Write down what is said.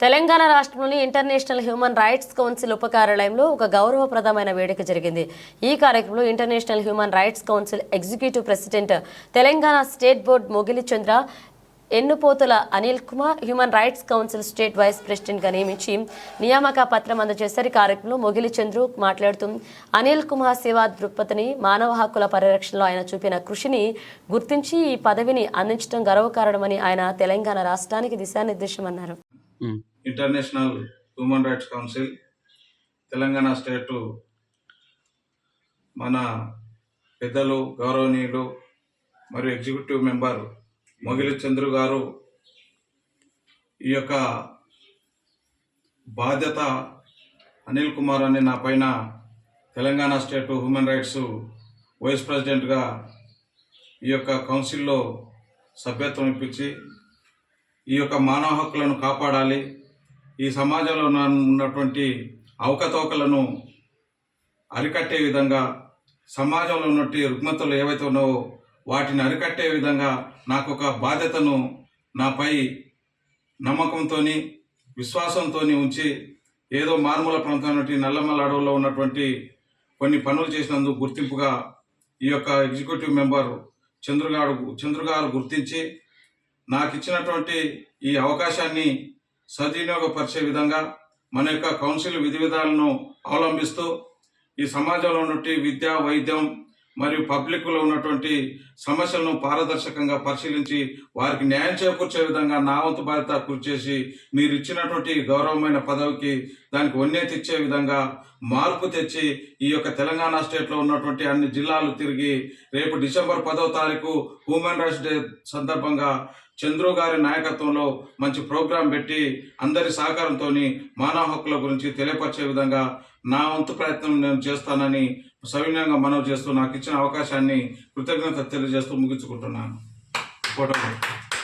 తెలంగాణ రాష్ట్రంలోని international human rights council ఉపకార్యాలయంలో ఒక గౌరవప్రదమైన వేడుక జరిగింది. ఈ కార్యక్రమంలో international human rights council executive president Telangana state board Mogili Chandra, Ennupotula Anil Kumar human rights council state vice ప్రెసిడెంట్గా నియమించి నియామక పత్రం అందజేశారు. ఈ కార్యక్రమంలో మొగిలి చంద్రు మాట్లాడుతూ అనిల్ కుమార్ సేవా దృక్పథిని, మానవ హక్కుల పరిరక్షణలో ఆయన చూపిన కృషిని గుర్తించి ఈ పదవిని అందించడం గర్వకారణమని ఆయన తెలంగాణ రాష్ట్రానికి దిశానిర్దేశమన్నారు. International human rights council Telangana state మన పెద్దలు గౌరవనీయులు మరియు ఎగ్జిక్యూటివ్ మెంబర్ మొగిలి చంద్రు గారు ఈ యొక్క బాధ్యత అనిల్ కుమార్ అని నా పైన Telangana state human rights vice ప్రెసిడెంట్గా ఈ యొక్క కౌన్సిల్లో సభ్యత్వం ఇప్పించి ఈ యొక్క మానవ హక్కులను కాపాడాలి, ఈ సమాజంలో ఉన్నటువంటి అవకతవకలను అరికట్టే విధంగా, సమాజంలో ఉన్నటువంటి రుగ్మతలు ఏవైతే ఉన్నావో వాటిని అరికట్టే విధంగా నాకు ఒక బాధ్యతను నాపై నమ్మకంతో విశ్వాసంతో ఉంచి ఏదో మారుమూల ప్రాంతం నల్లమల్ల అడవుల్లో ఉన్నటువంటి కొన్ని పనులు చేసినందుకు గుర్తింపుగా ఈ యొక్క ఎగ్జిక్యూటివ్ మెంబర్ చంద్రు గారు గుర్తించి నాకు ఇచ్చినటువంటి ఈ అవకాశాన్ని సద్వినియోగపరిచే విధంగా మన యొక్క కౌన్సిల్ విధి విధాలను అవలంబిస్తూ ఈ సమాజంలో ఉన్నటువంటి విద్య, వైద్యం మరియు పబ్లిక్లో ఉన్నటువంటి సమస్యలను పారదర్శకంగా పరిశీలించి వారికి న్యాయం చేకూర్చే విధంగా నా వంతు బాధ్యత కృషి చేసి మీరు ఇచ్చినటువంటి గౌరవమైన పదవికి దానికి వన్నె తెచ్చే విధంగా మార్పు తెచ్చి ఈ యొక్క తెలంగాణ స్టేట్లో ఉన్నటువంటి అన్ని జిల్లాలు తిరిగి రేపు డిసెంబర్ 10వ తారీఖు హ్యూమన్ రైట్స్ డే సందర్భంగా చంద్రు గారి నాయకత్వంలో మంచి ప్రోగ్రాం పెట్టి అందరి సహకారంతో మానవ హక్కుల గురించి తెలియపరిచే విధంగా నా వంతు ప్రయత్నం నేను చేస్తానని సవినయంగా మనవి చేస్తూ నాకు ఇచ్చిన అవకాశాన్ని కృతజ్ఞత తెలియజేస్తూ ముగించుకుంటున్నాను. ఫోటో